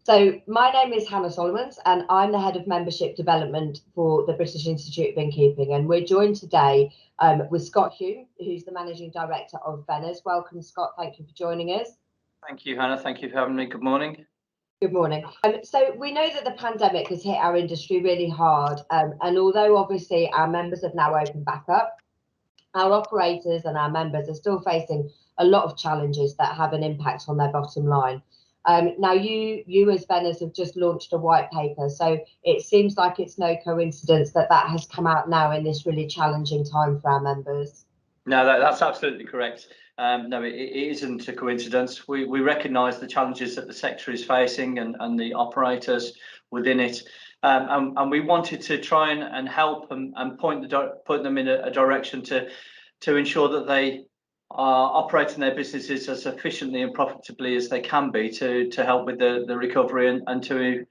So my name is Hannah Solomons and I'm the Head of Membership Development for the British Institute of Inkeeping, and we're joined today with Scott Hulme, who's the Managing Director of Venners. Welcome, Scott. Thank you for joining us. Thank you, Hannah. Thank you for having me. Good morning. Good morning. So we know that the pandemic has hit our industry really hard, and although obviously our members have now opened back up, our operators and our members are still facing a lot of challenges that have an impact on their bottom line. Now, you as Venners have just launched a white paper, so it seems like it's no coincidence that that has come out now in this really challenging time for our members. No, that's absolutely correct. No, it isn't a coincidence. We recognise the challenges that the sector is facing and the operators within it, and we wanted to try and help and point them in a direction to ensure that they are operating their businesses as efficiently and profitably as they can be to help with the recovery and to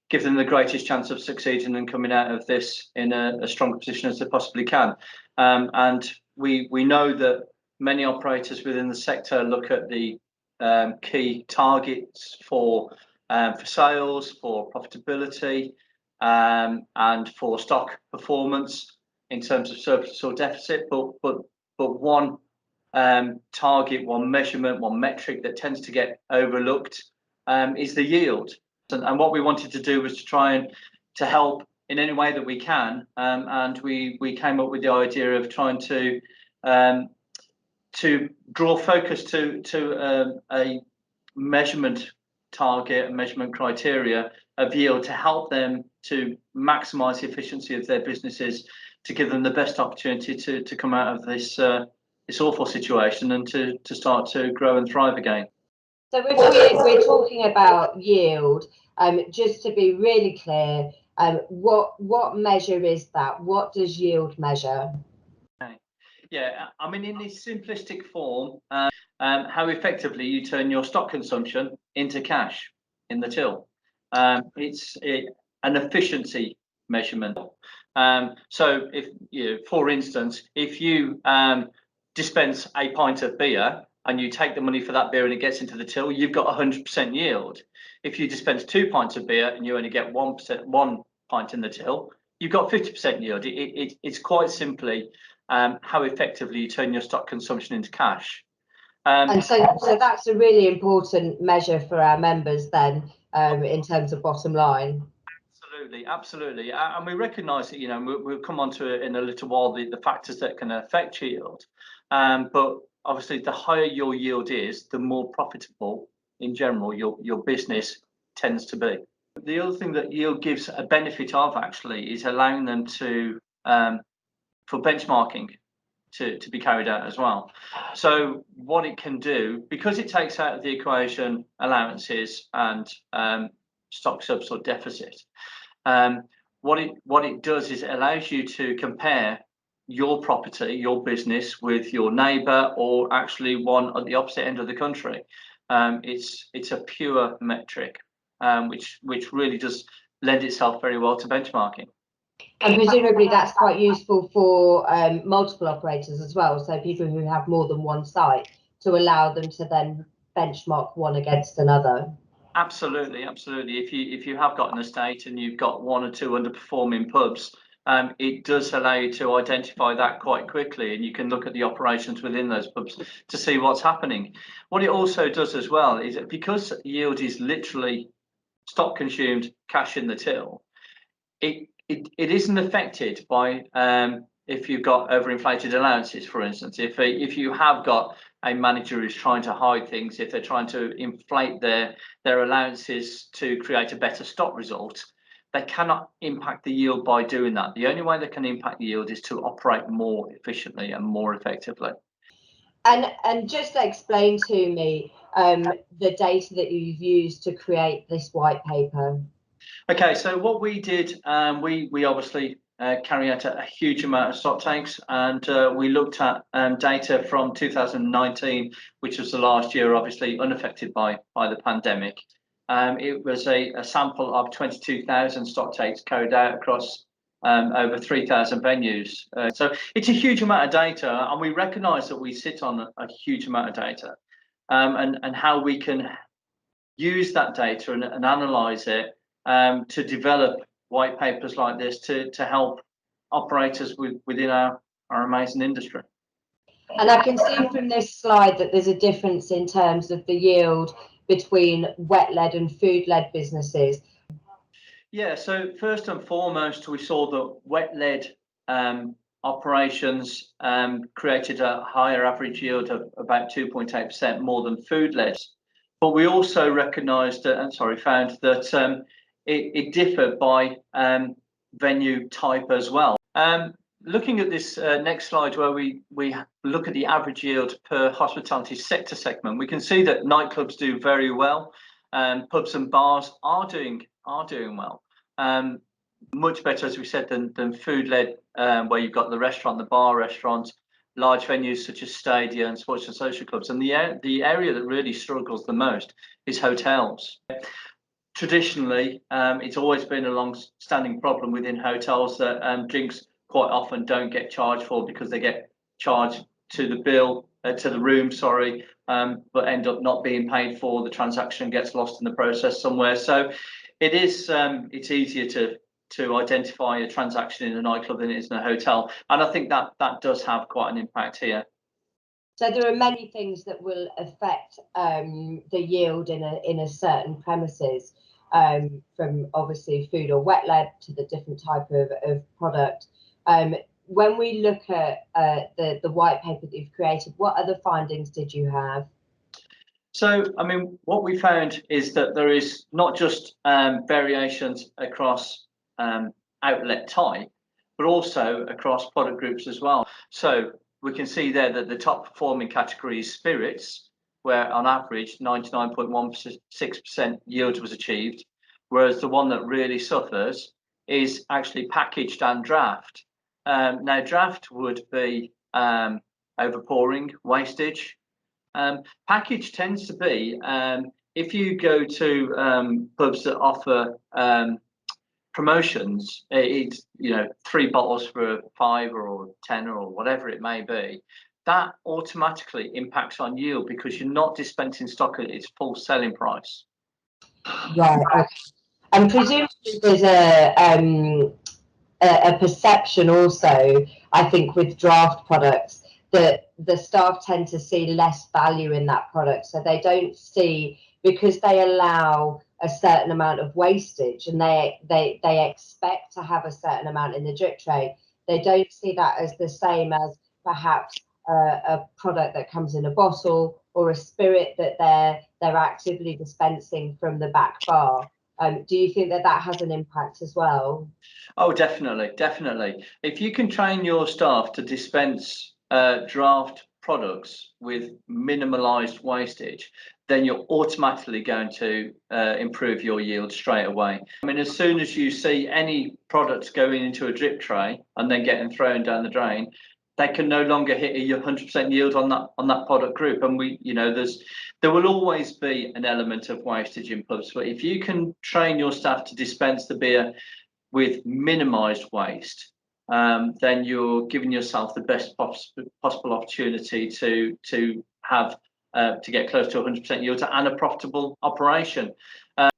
give them the greatest chance of succeeding and coming out of this in a strong position as they possibly can. And we know that many operators within the sector look at the key targets for sales, for profitability, and for stock performance in terms of surplus or deficit, but one target, one measurement, one metric that tends to get overlooked is the yield. And what we wanted to do was to try and to help in any way that we can, and we came up with the idea of trying to draw focus to a measurement target, a measurement criteria of yield to help them to maximise the efficiency of their businesses, to give them the best opportunity to come out of this awful situation and to start to grow and thrive again. So if we're talking about yield, just to be really clear, what measure is that? What does yield measure? Okay. Yeah, I mean, in this simplistic form, how effectively you turn your stock consumption into cash in the till. It's an efficiency measurement. So if for instance, if you dispense a pint of beer and you take the money for that beer and it gets into the till, you've got 100% yield. If you dispense 2 pints of beer and you only get 1 pint in the till, you've got 50% yield. It's quite simply how effectively you turn your stock consumption into cash. And so that's a really important measure for our members then, in terms of bottom line. Absolutely. And we recognise that, we'll come on to it in a little while, the factors that can affect yield. But obviously, the higher your yield is, the more profitable, in general, your business tends to be. The other thing that yield gives a benefit of, actually, is allowing them to, for benchmarking, to be carried out as well. So what it can do, because it takes out of the equation allowances and stock surplus or deficit, what it does is it allows you to compare your property, your business, with your neighbour, or actually one at the opposite end of the country. It's a pure metric, which really does lend itself very well to benchmarking. And presumably that's quite useful for multiple operators as well, so people who have more than one site, to allow them to then benchmark one against another. Absolutely. If you have got an estate and you've got 1 or 2 underperforming pubs, it does allow you to identify that quite quickly, and you can look at the operations within those pubs to see what's happening. What it also does as well is that because yield is literally stock consumed, cash in the till, it isn't affected by if you've got overinflated allowances, for instance. If you have got a manager who's trying to hide things, if they're trying to inflate their allowances to create a better stock result, they cannot impact the yield by doing that. The only way they can impact the yield is to operate more efficiently and more effectively. And just explain to me the data that you've used to create this white paper. Okay, so what we did, we obviously carry out a huge amount of stock takes, and we looked at data from 2019, which was the last year, obviously unaffected by the pandemic. It was a sample of 22,000 stock takes carried out across over 3,000 venues. So it's a huge amount of data, and we recognise that we sit on a huge amount of data, and how we can use that data and analyse it to develop white papers like this to help operators within our amazing industry. And I can see from this slide that there's a difference in terms of the yield between wet-led and food-led businesses. Yeah, so first and foremost, we saw that wet-led operations created a higher average yield of about 2.8% more than food-led. But we also recognised found that it differed by venue type as well. Looking at this next slide, where we look at the average yield per hospitality sector segment, we can see that nightclubs do very well. Pubs and bars are doing well. Much better, as we said, than food-led, where you've got the restaurant, the bar restaurant, large venues such as stadiums, sports and social clubs. And the area that really struggles the most is hotels. Traditionally, it's always been a long-standing problem within hotels that drinks quite often don't get charged for, because they get charged to the bill, to the room, but end up not being paid for. The transaction gets lost in the process somewhere. So it's easier to identify a transaction in a nightclub than it is in a hotel, and I think that does have quite an impact here. So there are many things that will affect the yield in a certain premises, from obviously food or wet-led to the different type of product. When we look at the white paper that you've created, what other findings did you have? So, I mean, what we found is that there is not just variations across outlet type, but also across product groups as well. So we can see there that the top performing category is spirits, where on average 99.16% yield was achieved, whereas the one that really suffers is actually packaged and draft. Now, draft would be overpouring, wastage. Package tends to be, if you go to pubs that offer promotions, it's 3 bottles for £5 or 10 or whatever it may be. That automatically impacts on yield, because you're not dispensing stock at its full selling price. Right. Okay. And presumably there's a perception also, I think, with draft products, that the staff tend to see less value in that product. So they don't see, because they allow a certain amount of wastage and they expect to have a certain amount in the drip tray, they don't see that as the same as perhaps a product that comes in a bottle, or a spirit that they're actively dispensing from the back bar. Do you think that has an impact as well? Oh, definitely. If you can train your staff to dispense draft products with minimalised wastage, then you're automatically going to improve your yield straight away. I mean, as soon as you see any products going into a drip tray and then getting thrown down the drain, they can no longer hit a 100% yield on that product group. And there will always be an element of wastage in pubs, but if you can train your staff to dispense the beer with minimised waste, then you're giving yourself the best possible opportunity to get close to 100% yield and a profitable operation.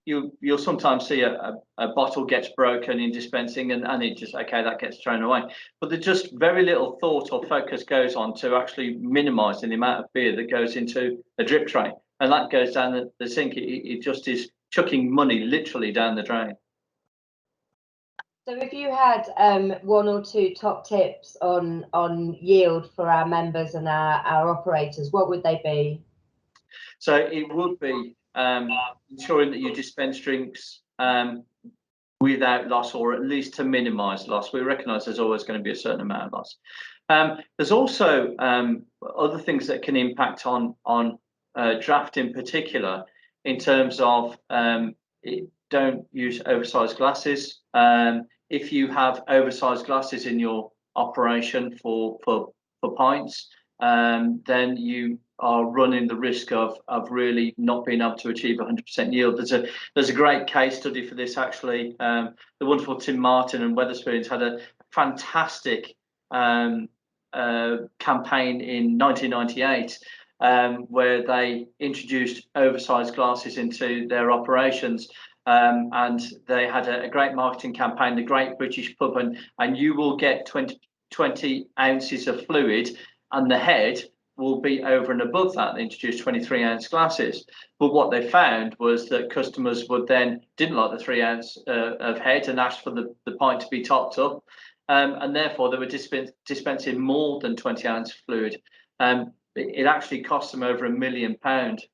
You'll sometimes see a bottle gets broken in dispensing, and it just, that gets thrown away. But there's just very little thought or focus goes on to actually minimising the amount of beer that goes into a drip tray, and that goes down the sink. It just is chucking money literally down the drain. So if you had 1 or 2 top tips on yield for our members and our operators, what would they be? So it would be ensuring that you dispense drinks without loss, or at least to minimise loss. We recognise there's always going to be a certain amount of loss. There's also other things that can impact on draft in particular, in terms of don't use oversized glasses. If you have oversized glasses in your operation for pints, then you are running the risk of really not being able to achieve 100% yield. There's a great case study for this, actually. The wonderful Tim Martin and Wetherspoons had a fantastic campaign in 1998, where they introduced oversized glasses into their operations. And they had a great marketing campaign, the Great British Pub, and you will get 20 ounces of fluid, and the head will be over and above that. They introduced 23-ounce glasses, but what they found was that customers didn't like the 3-ounce of head and asked for the pint to be topped up, and therefore they were dispensing more than 20-ounce fluid. It actually cost them over £1 million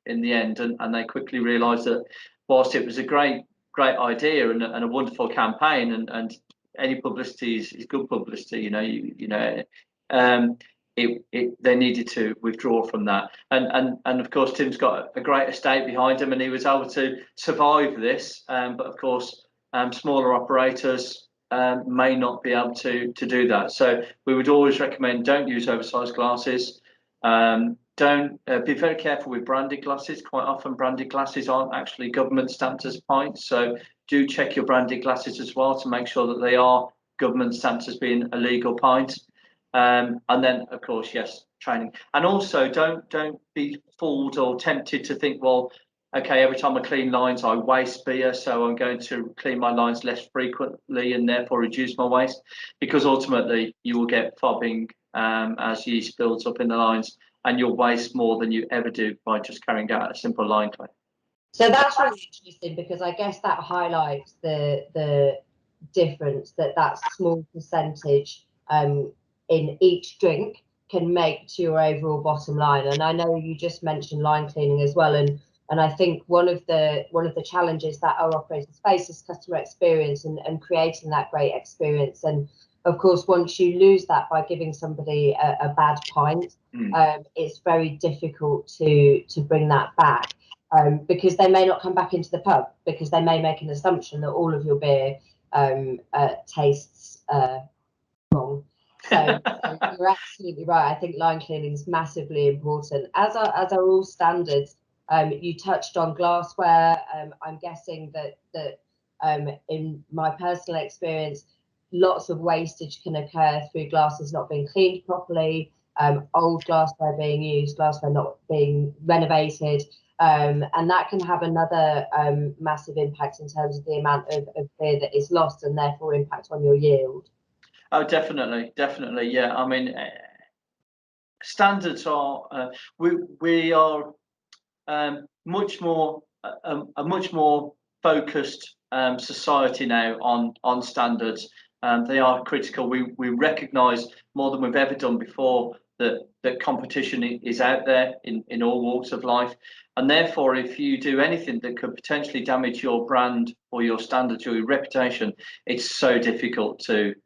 in the end, and they quickly realised that whilst it was a great idea and a wonderful campaign, and any publicity is good publicity, they needed to withdraw from that. And of course, Tim's got a great estate behind him, and he was able to survive this. But of course, smaller operators may not be able to do that. So we would always recommend, don't use oversized glasses. Don't be very careful with branded glasses. Quite often branded glasses aren't actually government stamped as pints, so do check your branded glasses as well to make sure that they are government stamped as being a legal pint. And then of course, yes, training. And also don't be fooled or tempted to think, well, okay, every time I clean lines I waste beer, so I'm going to clean my lines less frequently and therefore reduce my waste, because ultimately you will get fobbing as yeast builds up in the lines, and you'll waste more than you ever do by just carrying out a simple line clean. So that's really interesting, because I guess that highlights the difference that small percentage in each drink can make to your overall bottom line. And I know you just mentioned line cleaning as well, and I think one of the challenges that our operators face is customer experience and creating that great experience. And of course, once you lose that by giving somebody a bad pint, it's very difficult to bring that back, because they may not come back into the pub, because they may make an assumption that all of your beer tastes wrong. So you're absolutely right. I think line cleaning is massively important, as are all standards. You touched on glassware. I'm guessing that in my personal experience, lots of wastage can occur through glasses not being cleaned properly, old glassware being used, glassware not being renovated, and that can have another massive impact in terms of the amount of beer that is lost, and therefore impact on your yield. Oh, definitely, yeah. I mean, standards are we are much more a much more focused society now on standards. They are critical. We recognise more than we've ever done before that competition is out there in all walks of life, and therefore if you do anything that could potentially damage your brand or your standards or your reputation, it's so difficult to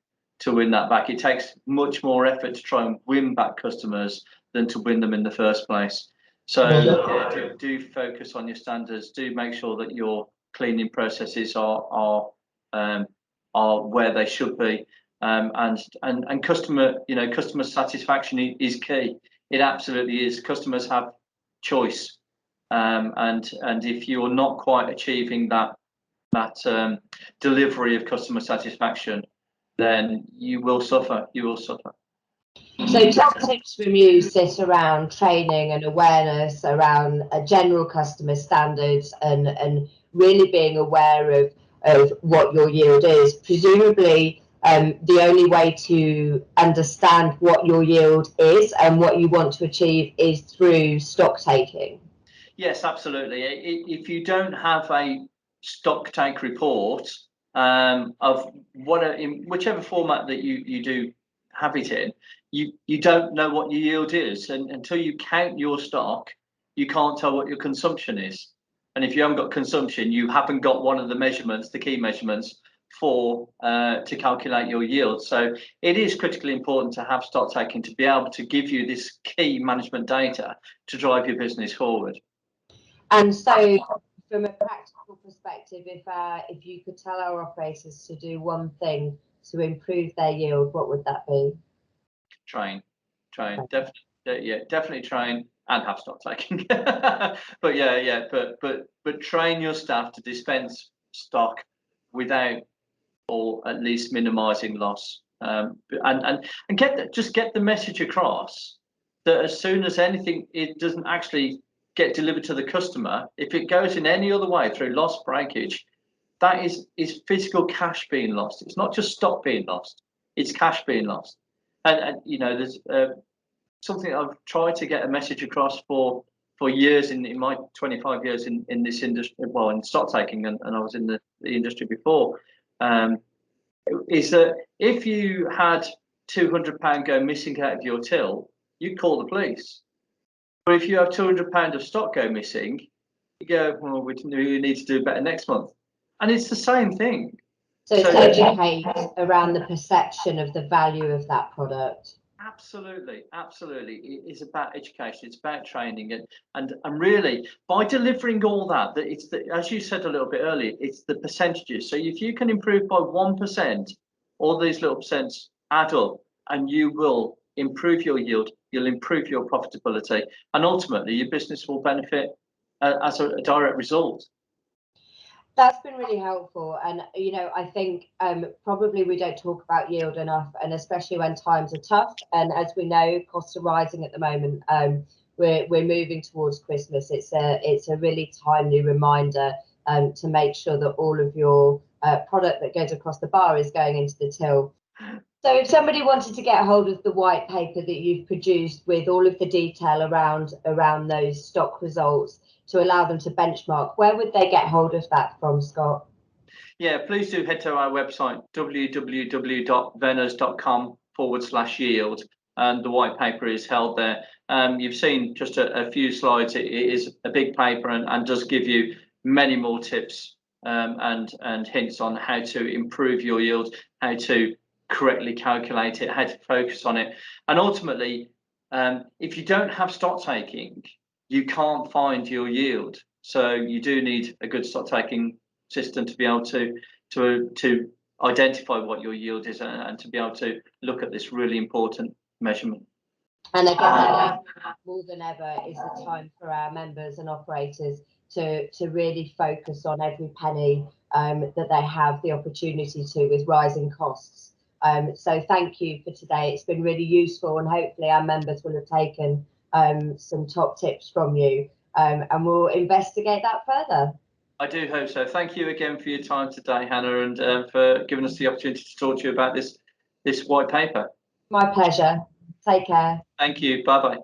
win that back. It takes much more effort to try and win back customers than to win them in the first place. So yeah, do focus on your standards. Do make sure that your cleaning processes are where they should be, and customer satisfaction is key. It absolutely is. Customers have choice, and if you're not quite achieving that delivery of customer satisfaction, then you will suffer. So top tips from you sit around training and awareness around general customer standards, and really being aware of what your yield is. Presumably the only way to understand what your yield is and what you want to achieve is through stock taking. Yes, absolutely. If you don't have a stock take report of in whichever format that you do have it in, you don't know what your yield is, and until you count your stock, you can't tell what your consumption is. And if you haven't got consumption, you haven't got one of the measurements, the key measurements for to calculate your yield. So it is critically important to have stock taking to be able to give you this key management data to drive your business forward. And so from a practical perspective, if you could tell our operators to do one thing to improve their yield, what would that be? Train, definitely train and have stock taking. but train your staff to dispense stock without, or at least minimising loss, and get the message across that as soon as anything, it doesn't actually get delivered to the customer, if it goes in any other way through loss breakage, that is physical cash being lost. It's not just stock being lost, it's cash being lost. And you know, there's something I've tried to get a message across for years in my 25 years in this industry, well, in stock taking, and I was in the industry before, is that if you had £200 go missing out of your till, you call the police. But if you have £200 of stock go missing, you go, well, we need to do better next month. And it's the same thing. So it's educate around the perception of the value of that product. Absolutely, absolutely. It is about education. It's about training, and really by delivering all that it's as you said a little bit earlier, it's the percentages. So if you can improve by 1%, all these little percents add up, and you will improve your yield. You'll improve your profitability, and ultimately your business will benefit as a direct result. That's been really helpful, and you know, I think probably we don't talk about yield enough, and especially when times are tough. And as we know, costs are rising at the moment. We're moving towards Christmas. It's a really timely reminder to make sure that all of your product that goes across the bar is going into the till. So if somebody wanted to get hold of the white paper that you've produced with all of the detail around those stock results, to allow them to benchmark, where would they get hold of that from, Scott? Yeah, please do head to our website, www.venners.com/yield, and the white paper is held there. You've seen just a few slides. It is a big paper and does give you many more tips and hints on how to improve your yield, how to correctly calculate it, how to focus on it. And ultimately, if you don't have stock taking, you can't find your yield. So you do need a good stock taking system to be able to identify what your yield is and to be able to look at this really important measurement. And again, more than ever is the time for our members and operators to really focus on every penny that they have the opportunity to with rising costs. So thank you for today. It's been really useful, and hopefully our members will have taken some top tips from you, and we'll investigate that further. I do hope so. Thank you again for your time today, Hannah, and for giving us the opportunity to talk to you about this white paper. My pleasure. Take care. Thank you. Bye-bye.